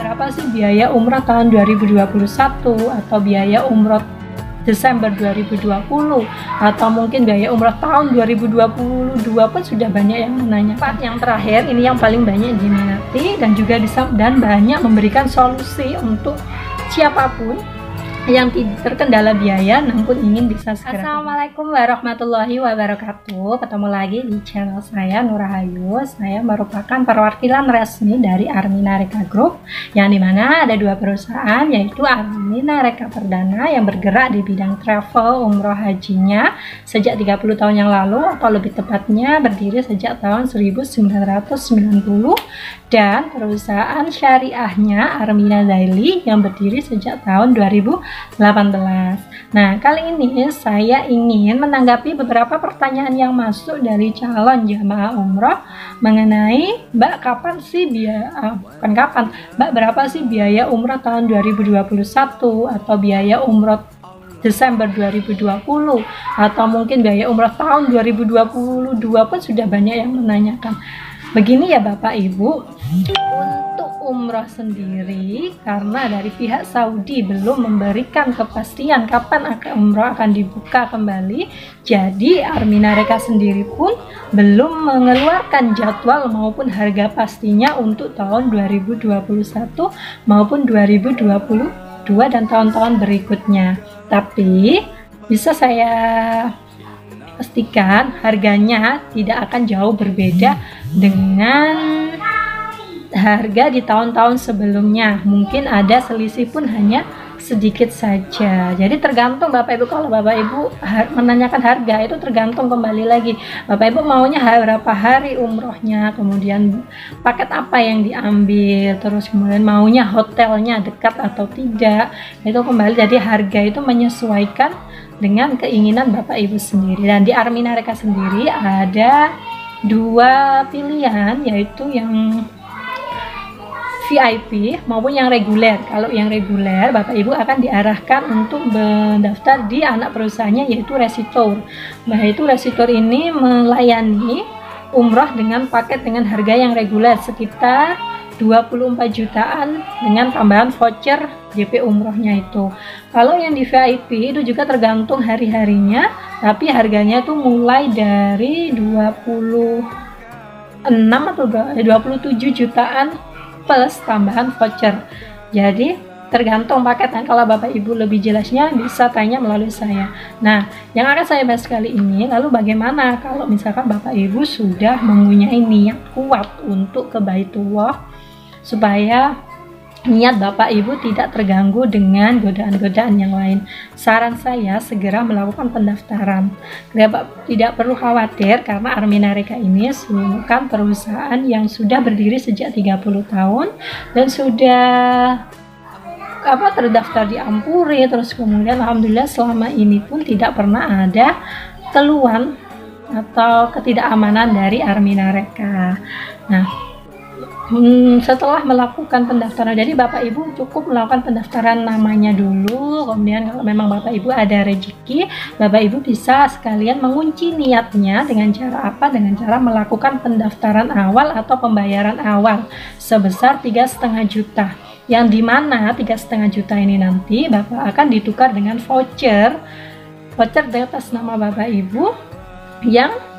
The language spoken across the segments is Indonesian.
Berapa sih biaya umrah tahun 2021 atau biaya umrah Desember 2020 atau mungkin biaya umrah tahun 2022 pun sudah banyak yang menanya. Yang terakhir ini yang paling banyak diminati dan juga dan banyak memberikan solusi untuk siapapun yang terkendala biaya namun ingin bisa segera. Assalamualaikum warahmatullahi wabarakatuh. Ketemu lagi di channel saya Nurahayu. Saya merupakan perwakilan resmi dari Armina Reka Group, yang dimana ada dua perusahaan, yaitu Armina Reka Perdana yang bergerak di bidang travel umroh hajinya sejak 30 tahun yang lalu, atau lebih tepatnya berdiri sejak tahun 1990, dan perusahaan syariahnya Armina Daily yang berdiri sejak tahun 2018. Nah, kali ini saya ingin menanggapi beberapa pertanyaan yang masuk dari calon jamaah umroh mengenai, Mbak, kapan sih Mbak, berapa sih biaya umroh tahun 2021 atau biaya umroh Desember 2020 atau mungkin biaya umroh tahun 2022 pun sudah banyak yang menanyakan. Begini ya Bapak Ibu, untuk umroh sendiri, karena dari pihak Saudi belum memberikan kepastian kapan umroh akan dibuka kembali, jadi Armina Reka sendiri pun belum mengeluarkan jadwal maupun harga pastinya untuk tahun 2021 maupun 2022 dan tahun-tahun berikutnya. Tapi bisa saya pastikan harganya tidak akan jauh berbeda dengan harga di tahun-tahun sebelumnya. Mungkin ada selisih pun hanya sedikit saja. Jadi tergantung Bapak Ibu. Kalau Bapak Ibu menanyakan harga, itu tergantung kembali lagi Bapak Ibu maunya berapa hari umrohnya, kemudian paket apa yang diambil, terus kemudian maunya hotelnya dekat atau tidak, itu kembali. Jadi harga itu menyesuaikan dengan keinginan Bapak Ibu sendiri. Dan di Armina Reka sendiri ada dua pilihan, yaitu yang VIP maupun yang reguler. Kalau yang reguler, Bapak Ibu akan diarahkan untuk mendaftar di anak perusahaannya, yaitu Resitor. Nah, itu Resitor ini melayani umroh dengan paket dengan harga yang reguler sekitar 24 jutaan dengan tambahan voucher JP umrohnya itu. Kalau yang di VIP itu juga tergantung hari-harinya, tapi harganya itu mulai dari 26 atau 27 jutaan plus tambahan voucher. Jadi tergantung paketnya. Kalau Bapak Ibu lebih jelasnya bisa tanya melalui saya. Nah, yang akan saya bahas kali ini, lalu bagaimana kalau misalkan Bapak Ibu sudah mempunyai niat kuat untuk ke Baitullah, supaya niat Bapak Ibu tidak terganggu dengan godaan-godaan yang lain. Saran saya segera melakukan pendaftaran. Tidak perlu khawatir, karena Armina Reka ini merupakan perusahaan yang sudah berdiri sejak 30 tahun dan sudah terdaftar di Ampuri. Terus kemudian alhamdulillah selama ini pun tidak pernah ada keluhan atau ketidakamanan dari Armina Reka. Nah, setelah melakukan pendaftaran, jadi Bapak Ibu cukup melakukan pendaftaran namanya dulu. Kemudian kalau memang Bapak Ibu ada rezeki, Bapak Ibu bisa sekalian mengunci niatnya dengan cara apa? Dengan cara melakukan pendaftaran awal atau pembayaran awal sebesar 3,5 juta, yang dimana 3,5 juta ini nanti Bapak akan ditukar dengan voucher di atas nama Bapak Ibu yang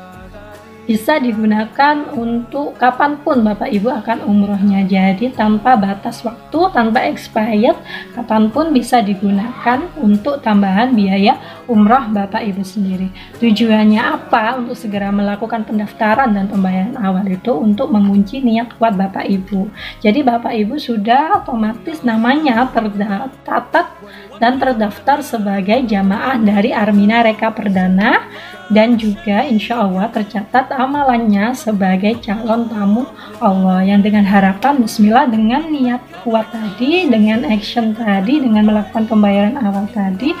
bisa digunakan untuk kapanpun Bapak Ibu akan umrohnya. Jadi tanpa batas waktu, tanpa expired, kapanpun bisa digunakan untuk tambahan biaya umroh Bapak Ibu sendiri. Tujuannya apa? Untuk segera melakukan pendaftaran dan pembayaran awal itu untuk mengunci niat kuat Bapak Ibu. Jadi Bapak Ibu sudah otomatis namanya tercatat dan terdaftar sebagai jamaah dari Armina Reka Perdana, dan juga insya Allah tercatat amalannya sebagai calon tamu Allah, yang dengan harapan bismillah, dengan niat kuat tadi, dengan action tadi, dengan melakukan pembayaran awal tadi,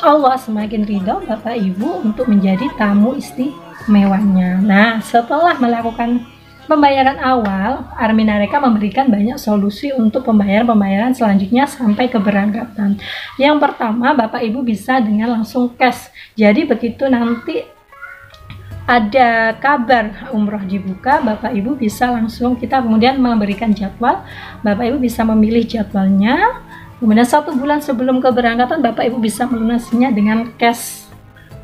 Allah semakin ridho Bapak Ibu untuk menjadi tamu istimewanya. Nah, setelah melakukan pembayaran awal, Armina Reka memberikan banyak solusi untuk pembayaran selanjutnya sampai keberangkatan. Yang pertama, Bapak Ibu bisa dengan langsung cash. Jadi begitu nanti ada kabar umroh dibuka, Bapak Ibu bisa langsung, kita kemudian memberikan jadwal, Bapak Ibu bisa memilih jadwalnya, kemudian 1 bulan sebelum keberangkatan Bapak Ibu bisa melunasinya dengan cash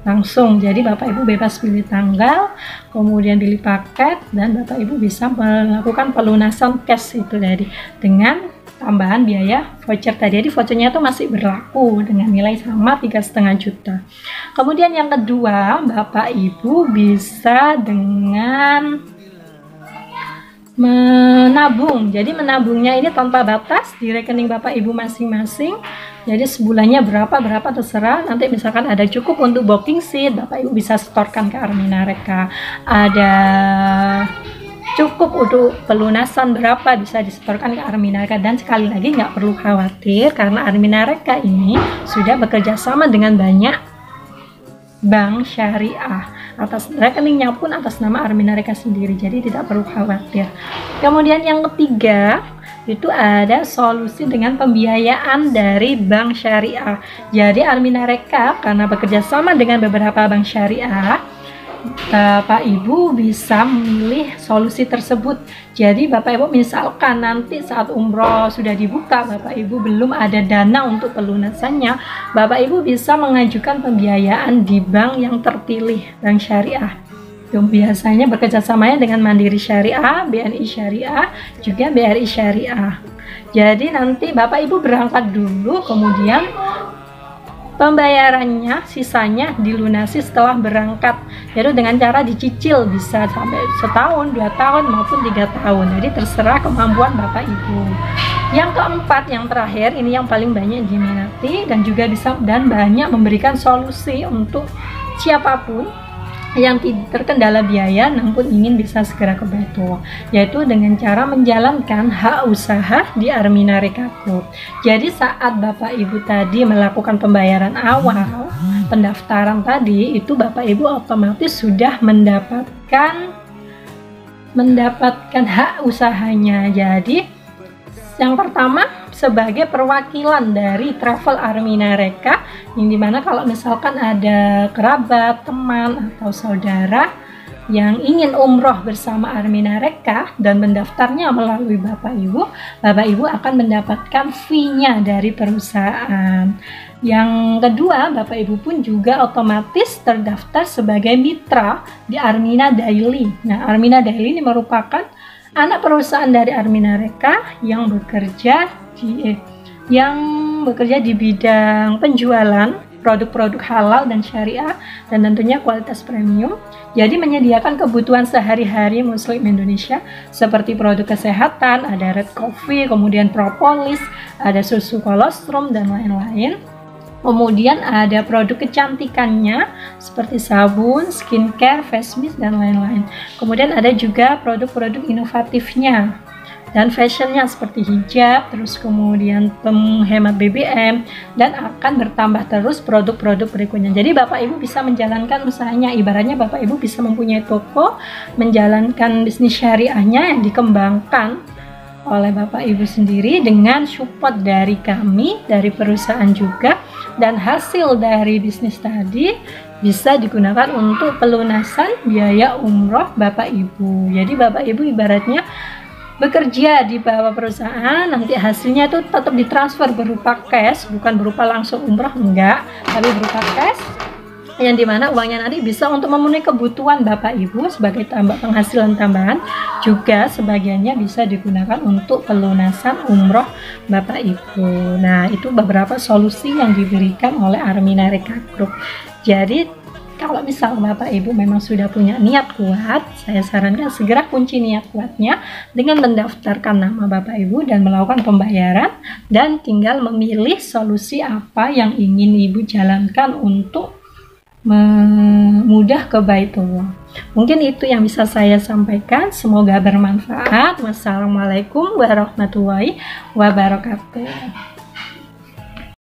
langsung. Jadi Bapak Ibu bebas pilih tanggal, kemudian pilih paket, dan Bapak Ibu bisa melakukan pelunasan cash itu tadi dengan tambahan biaya voucher tadi. Jadi vouchernya itu masih berlaku dengan nilai sama 3,5 juta. Kemudian yang kedua, Bapak Ibu bisa dengan menabung. Jadi menabungnya ini tanpa batas di rekening Bapak Ibu masing-masing. Jadi sebulannya berapa terserah. Nanti misalkan ada cukup untuk booking seat, Bapak Ibu bisa setorkan ke Armina Reka. Ada cukup untuk pelunasan berapa, bisa disetorkan ke Armina Reka. Dan sekali lagi nggak perlu khawatir karena Armina Reka ini sudah bekerja sama dengan banyak bank syariah, atas rekeningnya pun atas nama Armina Reka sendiri, jadi tidak perlu khawatir. Kemudian yang ketiga itu ada solusi dengan pembiayaan dari bank syariah. Jadi Armina Reka karena bekerja sama dengan beberapa bank syariah, Bapak Ibu bisa memilih solusi tersebut. Jadi Bapak Ibu misalkan nanti saat umroh sudah dibuka, Bapak Ibu belum ada dana untuk pelunasannya, Bapak Ibu bisa mengajukan pembiayaan di bank yang terpilih, bank syariah. Biasanya bekerjasamanya dengan Mandiri Syariah, BNI Syariah, juga BRI Syariah. Jadi nanti Bapak Ibu berangkat dulu, kemudian pembayarannya sisanya dilunasi setelah berangkat, yaitu dengan cara dicicil, bisa sampai 1 tahun, 2 tahun maupun 3 tahun. Jadi terserah kemampuan Bapak Ibu. Yang keempat, yang terakhir, ini yang paling banyak diminati dan juga bisa dan banyak memberikan solusi untuk siapapun yang terkendala biaya namun ingin bisa segera ke Baitul, yaitu dengan cara menjalankan hak usaha di Armina Reka Group. Jadi saat Bapak Ibu tadi melakukan pembayaran awal, pendaftaran tadi, itu Bapak Ibu otomatis sudah mendapatkan hak usahanya. Jadi yang pertama, sebagai perwakilan dari Travel Armina Reka, yang dimana kalau misalkan ada kerabat, teman, atau saudara yang ingin umroh bersama Armina Reka dan mendaftarnya melalui Bapak Ibu akan mendapatkan fee-nya dari perusahaan. Yang kedua, Bapak Ibu pun juga otomatis terdaftar sebagai mitra di Armina Daily. Nah, Armina Daily ini merupakan anak perusahaan dari Armina Reka yang bekerja di bidang penjualan produk-produk halal dan syariah dan tentunya kualitas premium. Jadi menyediakan kebutuhan sehari-hari Muslim Indonesia seperti produk kesehatan, ada red coffee, kemudian propolis, ada susu kolostrum dan lain-lain. Kemudian ada produk kecantikannya seperti sabun, skincare, face mist dan lain-lain. Kemudian ada juga produk-produk inovatifnya dan fashionnya seperti hijab, terus kemudian penghemat BBM, dan akan bertambah terus produk-produk berikutnya. Jadi Bapak Ibu bisa menjalankan usahanya, ibaratnya Bapak Ibu bisa mempunyai toko, menjalankan bisnis syariahnya yang dikembangkan oleh Bapak Ibu sendiri dengan support dari kami, dari perusahaan juga, dan hasil dari bisnis tadi bisa digunakan untuk pelunasan biaya umroh Bapak Ibu. Jadi Bapak Ibu ibaratnya bekerja di bawah perusahaan, nanti hasilnya itu tetap ditransfer berupa cash, bukan berupa langsung umroh, enggak, tapi berupa cash, yang dimana uangnya nanti bisa untuk memenuhi kebutuhan Bapak Ibu sebagai penghasilan tambahan, juga sebagiannya bisa digunakan untuk pelunasan umroh Bapak Ibu. Nah, itu beberapa solusi yang diberikan oleh Armina Reka Group. Jadi kalau misal Bapak Ibu memang sudah punya niat kuat, saya sarankan segera kunci niat kuatnya dengan mendaftarkan nama Bapak Ibu dan melakukan pembayaran, dan tinggal memilih solusi apa yang ingin Ibu jalankan untuk mudah ke Baitullah. Mungkin itu yang bisa saya sampaikan, semoga bermanfaat. Wassalamualaikum warahmatullahi wabarakatuh.